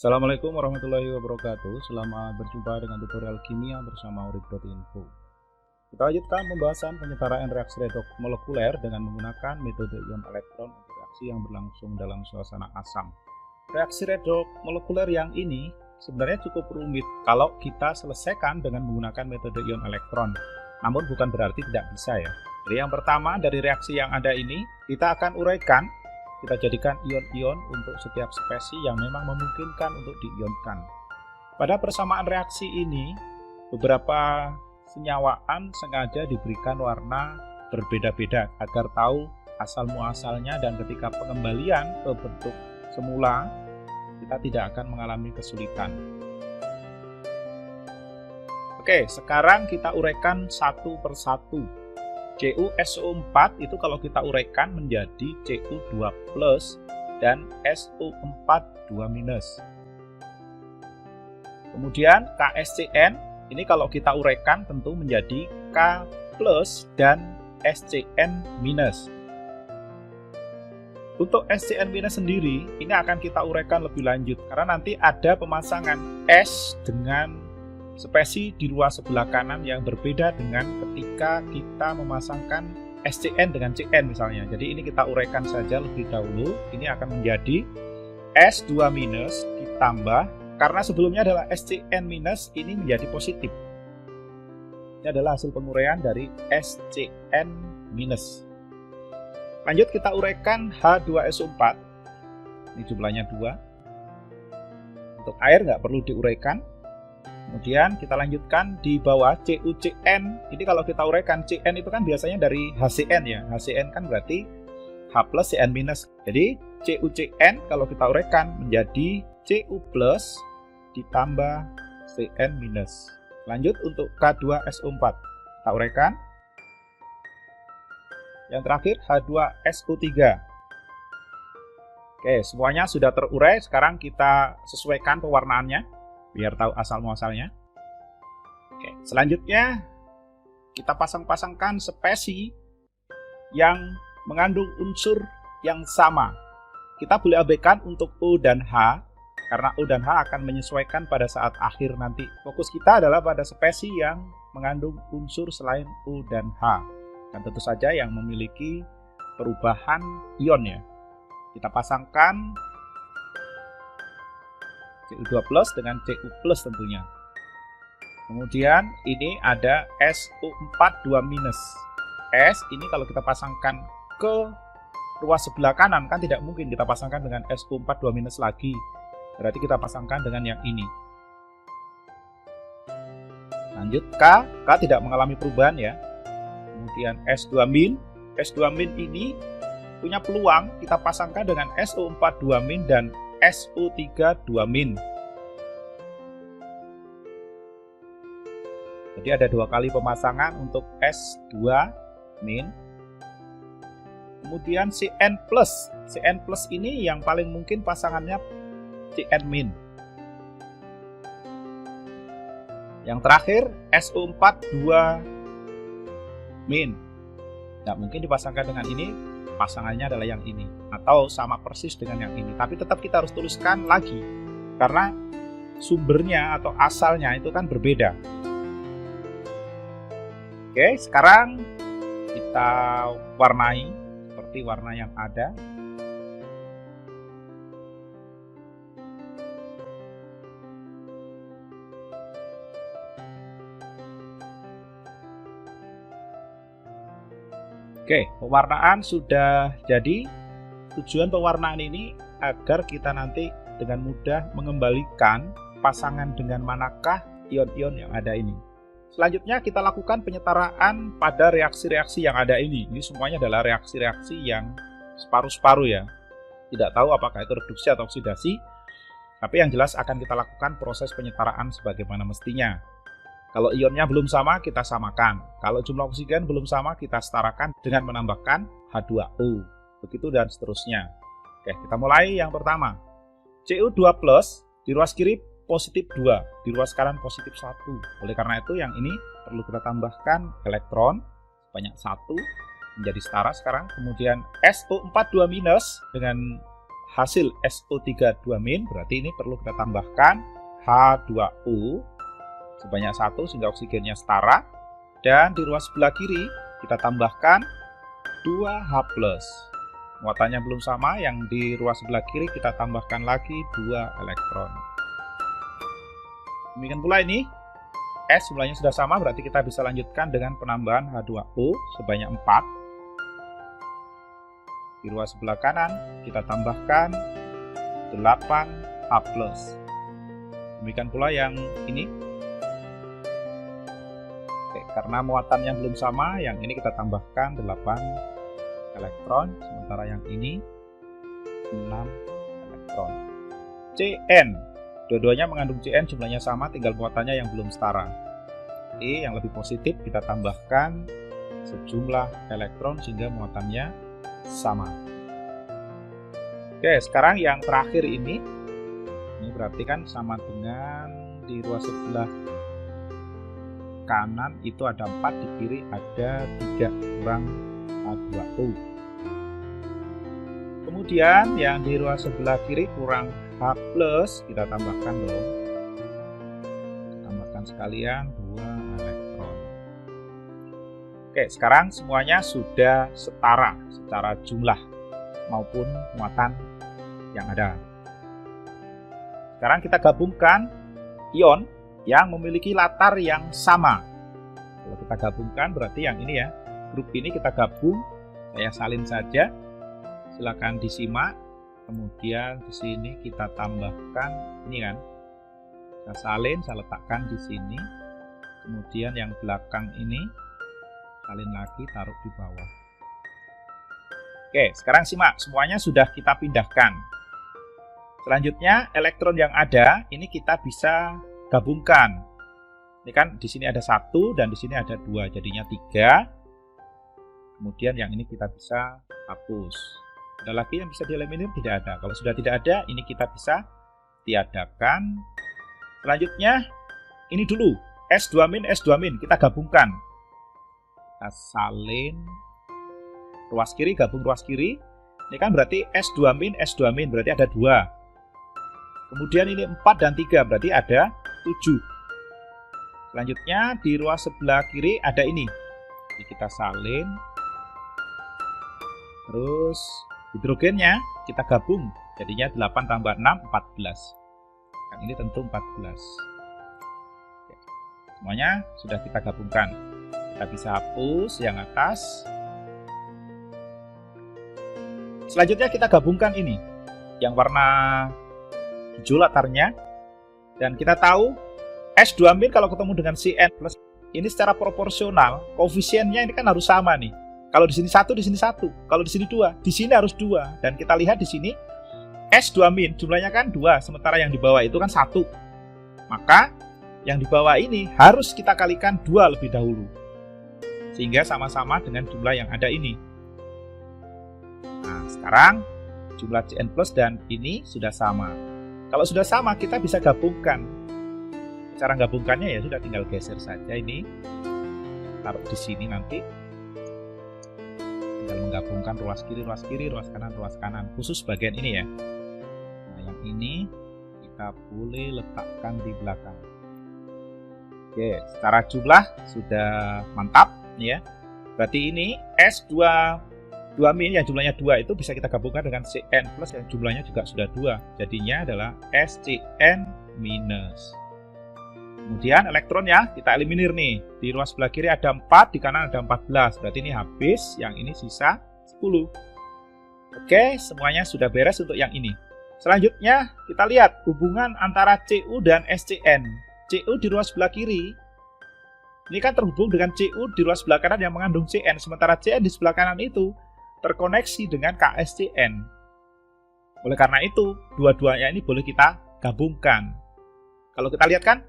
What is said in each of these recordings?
Assalamualaikum warahmatullahi wabarakatuh. Selamat berjumpa dengan tutorial kimia bersama Urip.info. Kita lanjutkan pembahasan penyetaraan reaksi redoks molekuler dengan menggunakan metode ion elektron untuk reaksi yang berlangsung dalam suasana asam. Reaksi redoks molekuler yang ini sebenarnya cukup rumit kalau kita selesaikan dengan menggunakan metode ion elektron. Namun bukan berarti tidak bisa ya. Jadi yang pertama dari reaksi yang ada ini kita akan uraikan. Kita jadikan ion-ion untuk setiap spesies yang memang memungkinkan untuk diionkan. Pada persamaan reaksi ini, beberapa senyawaan sengaja diberikan warna berbeda-beda agar tahu asal-muasalnya, dan ketika pengembalian ke bentuk semula, kita tidak akan mengalami kesulitan. Oke, sekarang kita uraikan satu persatu. CuSO4 itu kalau kita uraikan menjadi Cu2+ dan SO4 2-. Kemudian KSCN ini kalau kita uraikan tentu menjadi K+ dan SCN-. Untuk SCN- sendiri ini akan kita uraikan lebih lanjut karena nanti ada pemasangan S dengan spesies di ruas sebelah kanan yang berbeda dengan ketika kita memasangkan SCN dengan CN misalnya. Jadi ini kita uraikan saja lebih dahulu. Ini akan menjadi S2- ditambah, karena sebelumnya adalah SCN- ini menjadi positif. Ini adalah hasil penguraian dari SCN-. Lanjut kita uraikan H2SO4. Ini jumlahnya 2. Untuk air nggak perlu diuraikan. Kemudian kita lanjutkan di bawah CuCN. Ini kalau kita uraikan CN itu kan biasanya dari HCN ya. HCN kan berarti H+ Cn-. Jadi CuCN kalau kita uraikan menjadi Cu+ ditambah Cn-. Lanjut untuk K2SO4. Kita uraikan. Yang terakhir H2SO3. Oke, semuanya sudah terurai. Sekarang kita sesuaikan pewarnaannya biar tahu asal-muasalnya. Oke, selanjutnya kita pasang-pasangkan spesies yang mengandung unsur yang sama. Kita boleh abaikan untuk O dan H, karena O dan H akan menyesuaikan pada saat akhir nanti. Fokus kita adalah pada spesies yang mengandung unsur selain O dan H, dan tentu saja yang memiliki perubahan ionnya. Kita pasangkan Cu2+ dengan Cu+ tentunya. Kemudian ini ada SO4 2-. S ini kalau kita pasangkan ke ruas sebelah kanan kan tidak mungkin kita pasangkan dengan SO4 2- lagi. Berarti kita pasangkan dengan yang ini. Lanjut K tidak mengalami perubahan ya. Kemudian S2-. S2- ini punya peluang kita pasangkan dengan SO4 2- dan SO3 2-. Jadi ada 2 kali pemasangan untuk S2-. Kemudian Cn+. Cn+ ini yang paling mungkin pasangannya Cn-. Yang terakhir SO4 2-. Nggak mungkin dipasangkan dengan ini. Pasangannya adalah yang ini atau sama persis dengan yang ini, tapi tetap kita harus tuliskan lagi karena sumbernya atau asalnya itu kan berbeda. Oke, sekarang kita warnai seperti warna yang ada. Oke, pewarnaan sudah jadi. Tujuan pewarnaan ini agar kita nanti dengan mudah mengembalikan pasangan dengan manakah ion-ion yang ada ini. Selanjutnya kita lakukan penyetaraan pada reaksi-reaksi yang ada ini. Ini semuanya adalah reaksi-reaksi yang separuh-separuh ya. Tidak tahu apakah itu reduksi atau oksidasi, tapi yang jelas akan kita lakukan proses penyetaraan sebagaimana mestinya. Kalau ionnya belum sama, kita samakan. Kalau jumlah oksigen belum sama, kita setarakan dengan menambahkan H2O. Begitu dan seterusnya. Oke, kita mulai yang pertama. Cu2+, di ruas kiri positif 2, di ruas kanan positif 1. Oleh karena itu yang ini perlu kita tambahkan elektron sebanyak 1 menjadi setara sekarang. Kemudian SO4 2- dengan hasil SO3 2-, berarti ini perlu kita tambahkan H2O sebanyak 1 sehingga oksigennya setara. Dan di ruas sebelah kiri kita tambahkan 2H+. Muatannya belum sama, yang di ruas sebelah kiri kita tambahkan lagi 2 elektron. Demikian pula ini, S jumlahnya sudah sama, berarti kita bisa lanjutkan dengan penambahan H2O sebanyak 4. Di ruas sebelah kanan kita tambahkan 8H+. Demikian pula yang ini. Oke, karena muatannya belum sama, yang ini kita tambahkan 8 elektron, sementara yang ini 6 elektron. Cn, dua-duanya mengandung Cn, jumlahnya sama, tinggal muatannya yang belum setara. Oke, yang lebih positif kita tambahkan sejumlah elektron sehingga muatannya sama. Oke, sekarang yang terakhir ini berarti kan sama dengan di ruas sebelah kanan itu ada 4, di kiri ada 3 kurang H2O. Kemudian yang di ruas sebelah kiri kurang H+, kita tambahkan dong. Tambahkan sekalian 2 elektron. Oke, sekarang semuanya sudah setara secara jumlah maupun muatan yang ada. Sekarang kita gabungkan ion yang memiliki latar yang sama. Kalau kita gabungkan berarti yang ini ya, grup ini kita gabung. Saya salin saja. Silakan disimak. Kemudian di sini kita tambahkan ini kan. Saya salin, saya letakkan di sini. Kemudian yang belakang ini salin lagi, taruh di bawah. Oke, sekarang simak, semuanya sudah kita pindahkan. Selanjutnya, elektron yang ada ini kita bisa gabungkan. Ini kan di sini ada 1 dan di sini ada 2, jadinya 3. Kemudian yang ini kita bisa hapus. Ada lagi yang bisa dieliminir? Tidak ada. Kalau sudah tidak ada, ini kita bisa tiadakan. Selanjutnya, ini dulu S2-, S2-, kita gabungkan. Kita salin. Ruas kiri gabung ruas kiri. Ini kan berarti S2-, S2-, berarti ada 2. Kemudian ini 4 dan 3, berarti ada 7. Selanjutnya di ruas sebelah kiri ada ini. Jadi kita salin. Terus hidrogennya kita gabung. Jadinya 8 tambah 6, 14. Kan ini tentu 14. Oke. Semuanya sudah kita gabungkan. Kita bisa hapus yang atas. Selanjutnya kita gabungkan ini. Yang warna hijau latarnya. Dan kita tahu S2- kalau ketemu dengan Cn+, ini secara proporsional, koefisiennya ini kan harus sama nih. Kalau di sini 1, di sini 1. Kalau di sini 2, di sini harus 2. Dan kita lihat di sini S2- jumlahnya kan 2, sementara yang di bawah itu kan 1. Maka yang di bawah ini harus kita kalikan 2 lebih dahulu. Sehingga sama-sama dengan jumlah yang ada ini. Nah, sekarang jumlah Cn+ dan ini sudah sama. Kalau sudah sama, kita bisa gabungkan. Cara gabungkannya ya sudah tinggal geser saja ini. Taruh di sini nanti. Tinggal menggabungkan ruas kiri, ruas kanan. Khusus bagian ini ya. Nah, yang ini kita boleh letakkan di belakang. Oke, secara jumlah sudah mantap ya. Berarti ini S2- yang jumlahnya 2 itu bisa kita gabungkan dengan Cn+ yang jumlahnya juga sudah 2. Jadinya adalah SCN-. Kemudian elektronnya kita eliminir nih. Di ruas sebelah kiri ada 4, di kanan ada 14. Berarti ini habis, yang ini sisa 10. Oke, semuanya sudah beres untuk yang ini. Selanjutnya kita lihat hubungan antara Cu dan SCN. Cu di ruas sebelah kiri ini kan terhubung dengan Cu di ruas sebelah kanan yang mengandung Cn. Sementara Cn di sebelah kanan itu terkoneksi dengan KSCN. Oleh karena itu, dua-duanya ini boleh kita gabungkan. Kalau kita lihat kan,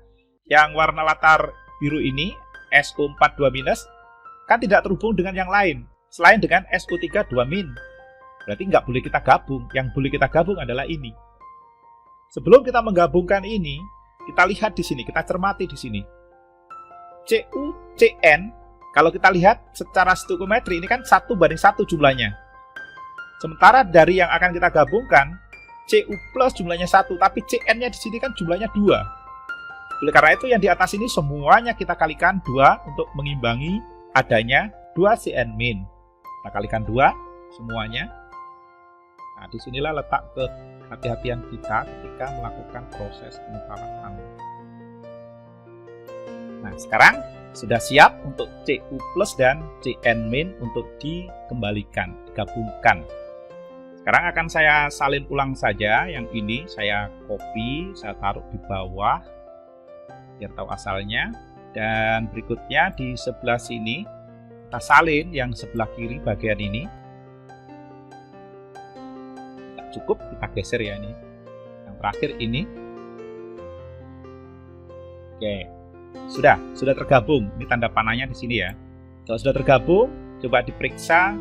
yang warna latar biru ini, SO4 2-, kan tidak terhubung dengan yang lain, selain dengan SO3 2-. Berarti nggak boleh kita gabung, yang boleh kita gabung adalah ini. Sebelum kita menggabungkan ini, kita lihat di sini, kita cermati di sini. CuCN, kalau kita lihat secara stoichiometri ini kan 1:1 jumlahnya. Sementara dari yang akan kita gabungkan, Cu plus jumlahnya 1, tapi Cn-nya di sini kan jumlahnya 2. Oleh karena itu yang di atas ini semuanya kita kalikan 2 untuk mengimbangi adanya 2 Cn min. Kita kalikan 2 semuanya. Nah, disinilah letak kehati-hatian kita ketika melakukan proses penukaran. Nah, sekarang sudah siap untuk Cu plus dan Cn min untuk dikembalikan, digabungkan. Sekarang akan saya salin ulang saja. Yang ini saya copy, saya taruh di bawah biar tahu asalnya. Dan berikutnya di sebelah sini kita salin yang sebelah kiri bagian ini. Tidak cukup, kita geser ya ini. Yang terakhir ini. Oke, sudah tergabung. Ini tanda panahnya di sini ya. Kalau sudah tergabung, coba diperiksa.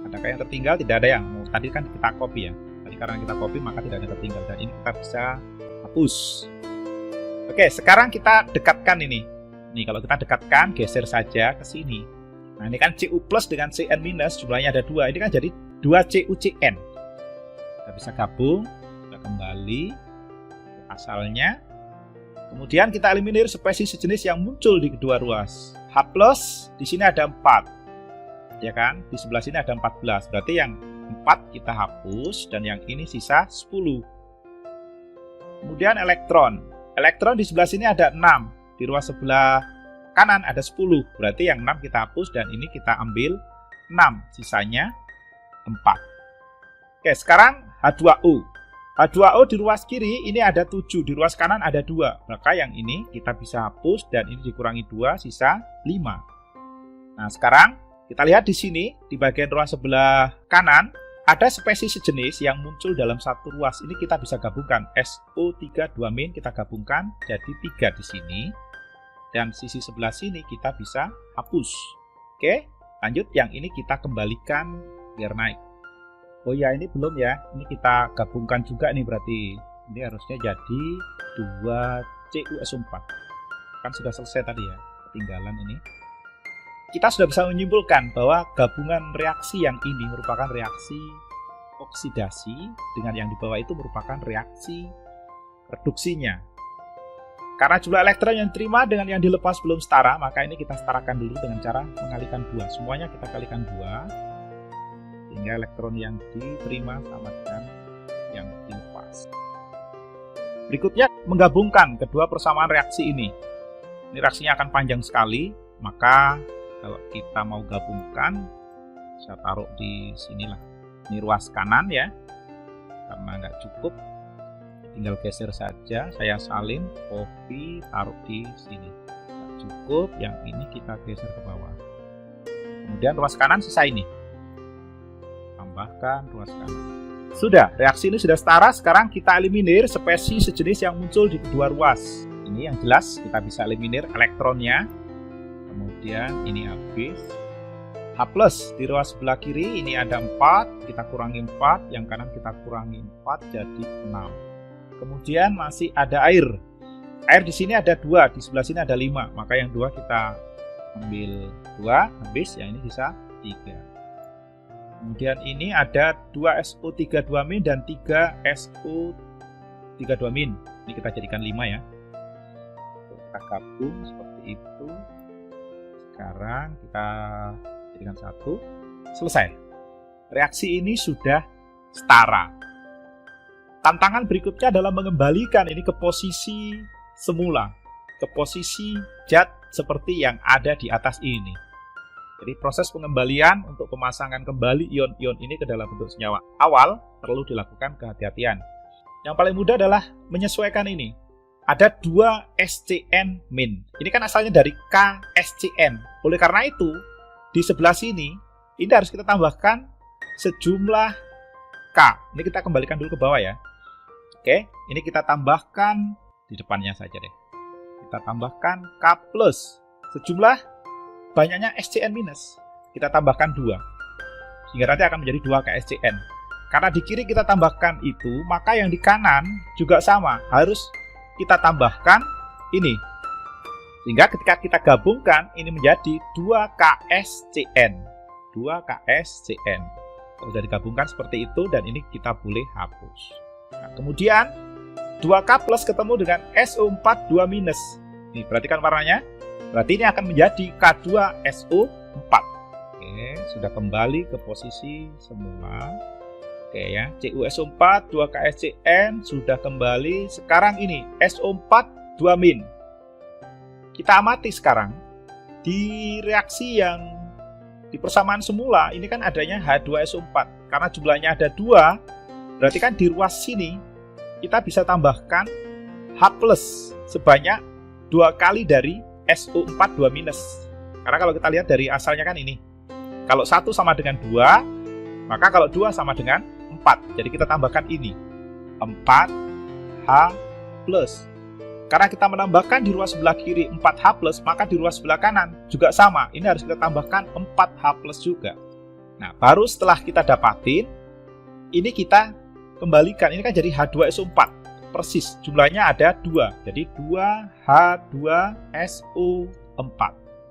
Adakah yang tertinggal? Tidak ada yang. Tadi kan kita copy ya. Tadi karena kita copy maka tidak ada yang tertinggal. Dan ini kita bisa hapus. Oke, sekarang kita dekatkan ini. Nih, kalau kita dekatkan, geser saja ke sini. Nah, ini kan Cu plus dengan Cn minus, jumlahnya ada 2. Ini kan jadi 2CuCn. Kita bisa gabung, kita kembali ke asalnya. Kemudian kita eliminir spesies sejenis yang muncul di kedua ruas. H plus, di sini ada 4. Ya kan? Di sebelah sini ada 14. Berarti yang 4 kita hapus dan yang ini sisa 10. Kemudian elektron. Elektron di sebelah sini ada 6. Di ruas sebelah kanan ada 10. Berarti yang 6 kita hapus dan ini kita ambil 6. Sisanya 4. Oke, sekarang H2O. H2O di ruas kiri ini ada 7. Di ruas kanan ada 2. Maka yang ini kita bisa hapus dan ini dikurangi 2, sisa 5. Nah, sekarang kita lihat di sini, di bagian ruas sebelah kanan, ada spesies sejenis yang muncul dalam satu ruas. Ini kita bisa gabungkan. SO3 2-min kita gabungkan jadi 3 di sini. Dan sisi sebelah sini kita bisa hapus. Oke, lanjut. Yang ini kita kembalikan biar naik. Oh ya, ini belum ya. Ini kita gabungkan juga nih berarti. Ini harusnya jadi 2CuSO4. Kan sudah selesai tadi ya, ketinggalan ini. Kita sudah bisa menyimpulkan bahwa gabungan reaksi yang ini merupakan reaksi oksidasi dengan yang di bawah itu merupakan reaksi reduksinya. Karena jumlah elektron yang diterima dengan yang dilepas belum setara, maka ini kita setarakan dulu dengan cara mengalikan 2. Semuanya kita kalikan 2, sehingga elektron yang diterima sama dengan yang dilepas. Berikutnya, menggabungkan kedua persamaan reaksi ini. Ini reaksinya akan panjang sekali, maka kalau kita mau gabungkan, saya taruh di sinilah. Ini ruas kanan ya, karena nggak cukup, tinggal geser saja. Saya salin, copy, taruh di sini. Nggak cukup, yang ini kita geser ke bawah. Kemudian ruas kanan sisa ini. Tambahkan ruas kanan. Sudah, reaksi ini sudah setara. Sekarang kita eliminir spesies sejenis yang muncul di kedua ruas. Ini yang jelas kita bisa eliminir elektronnya. Kemudian ini habis. H plus di ruas sebelah kiri ini ada 4, kita kurangi 4, yang kanan kita kurangi 4 jadi 6. Kemudian masih ada air. Air di sini ada 2, di sebelah sini ada 5, maka yang 2 kita ambil 2, habis, yang ini sisa 3. Kemudian ini ada 2SO3 2-min dan 3SO3 2-min. Ini kita jadikan 5 ya. Kita gabung seperti itu. Sekarang kita jadikan 1. Selesai. Reaksi ini sudah setara. Tantangan berikutnya adalah mengembalikan ini ke posisi semula, ke posisi zat seperti yang ada di atas ini. Jadi proses pengembalian untuk pemasangan kembali ion-ion ini ke dalam bentuk senyawa awal perlu dilakukan kehati-hatian. Yang paling mudah adalah menyesuaikan ini. Ada 2 SCN min. Ini kan asalnya dari KSCN. Oleh karena itu, di sebelah sini, ini harus kita tambahkan sejumlah K. Ini kita kembalikan dulu ke bawah ya. Oke, ini kita tambahkan di depannya saja deh. Kita tambahkan K plus. Sejumlah banyaknya SCN minus. Kita tambahkan 2. Sehingga nanti akan menjadi 2 KSCN. Karena di kiri kita tambahkan itu, maka yang di kanan juga sama. Harus kita tambahkan ini. Sehingga ketika kita gabungkan, ini menjadi 2KSCN. 2KSCN. Kalau sudah digabungkan seperti itu, dan ini kita boleh hapus. Nah, kemudian 2K plus ketemu dengan SO4 2-. Nih, perhatikan warnanya. Berarti ini akan menjadi K2SO4. Oke, sudah kembali ke posisi semula. Oke ya, CuSO4 2KSCN sudah kembali. Sekarang ini SO4 2-. Kita amati sekarang di reaksi yang di persamaan semula ini kan adanya H2SO4. Karena jumlahnya ada 2, berarti kan di ruas sini kita bisa tambahkan H plus sebanyak 2 kali dari SO4 2-. Karena kalau kita lihat dari asalnya kan ini. Kalau 1 sama dengan 2, maka kalau 2 sama dengan 4. Jadi kita tambahkan ini 4H plus. Karena kita menambahkan di ruas sebelah kiri 4H plus, maka di ruas sebelah kanan juga sama. Ini harus kita tambahkan 4H plus juga. Nah, baru setelah kita dapatin, ini kita kembalikan. Ini kan jadi H2SO4. Persis, jumlahnya ada 2. Jadi 2H2SO4.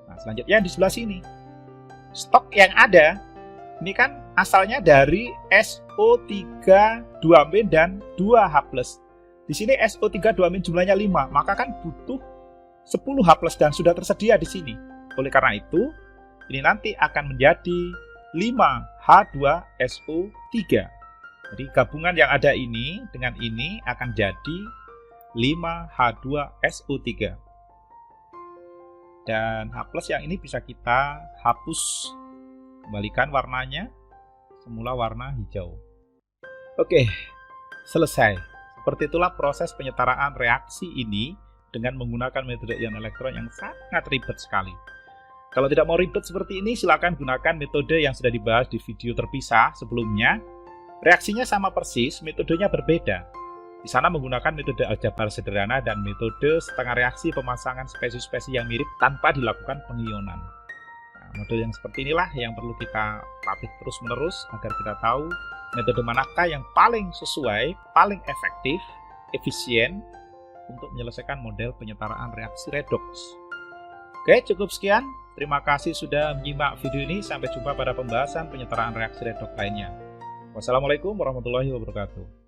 Nah, selanjutnya di sebelah sini. Stok yang ada, ini kan asalnya dari SO3 2- dan 2H+. Di sini SO3 2- jumlahnya 5, maka kan butuh 10H+ dan sudah tersedia di sini. Oleh karena itu, ini nanti akan menjadi 5H2SO3. Jadi gabungan yang ada ini dengan ini akan jadi 5H2SO3. Dan H+ yang ini bisa kita hapus. Kembalikan warnanya, semula warna hijau. Oke, selesai. Seperti itulah proses penyetaraan reaksi ini dengan menggunakan metode ion elektron yang sangat ribet sekali. Kalau tidak mau ribet seperti ini, silakan gunakan metode yang sudah dibahas di video terpisah sebelumnya. Reaksinya sama persis, metodenya berbeda. Di sana menggunakan metode aljabar sederhana dan metode setengah reaksi pemasangan spesies-spesies yang mirip tanpa dilakukan pengionan. Nah, model yang seperti inilah yang perlu kita latih terus-menerus agar kita tahu metode manakah yang paling sesuai, paling efektif, efisien untuk menyelesaikan model penyetaraan reaksi redox. Oke, cukup sekian. Terima kasih sudah menyimak video ini. Sampai jumpa pada pembahasan penyetaraan reaksi redox lainnya. Wassalamualaikum warahmatullahi wabarakatuh.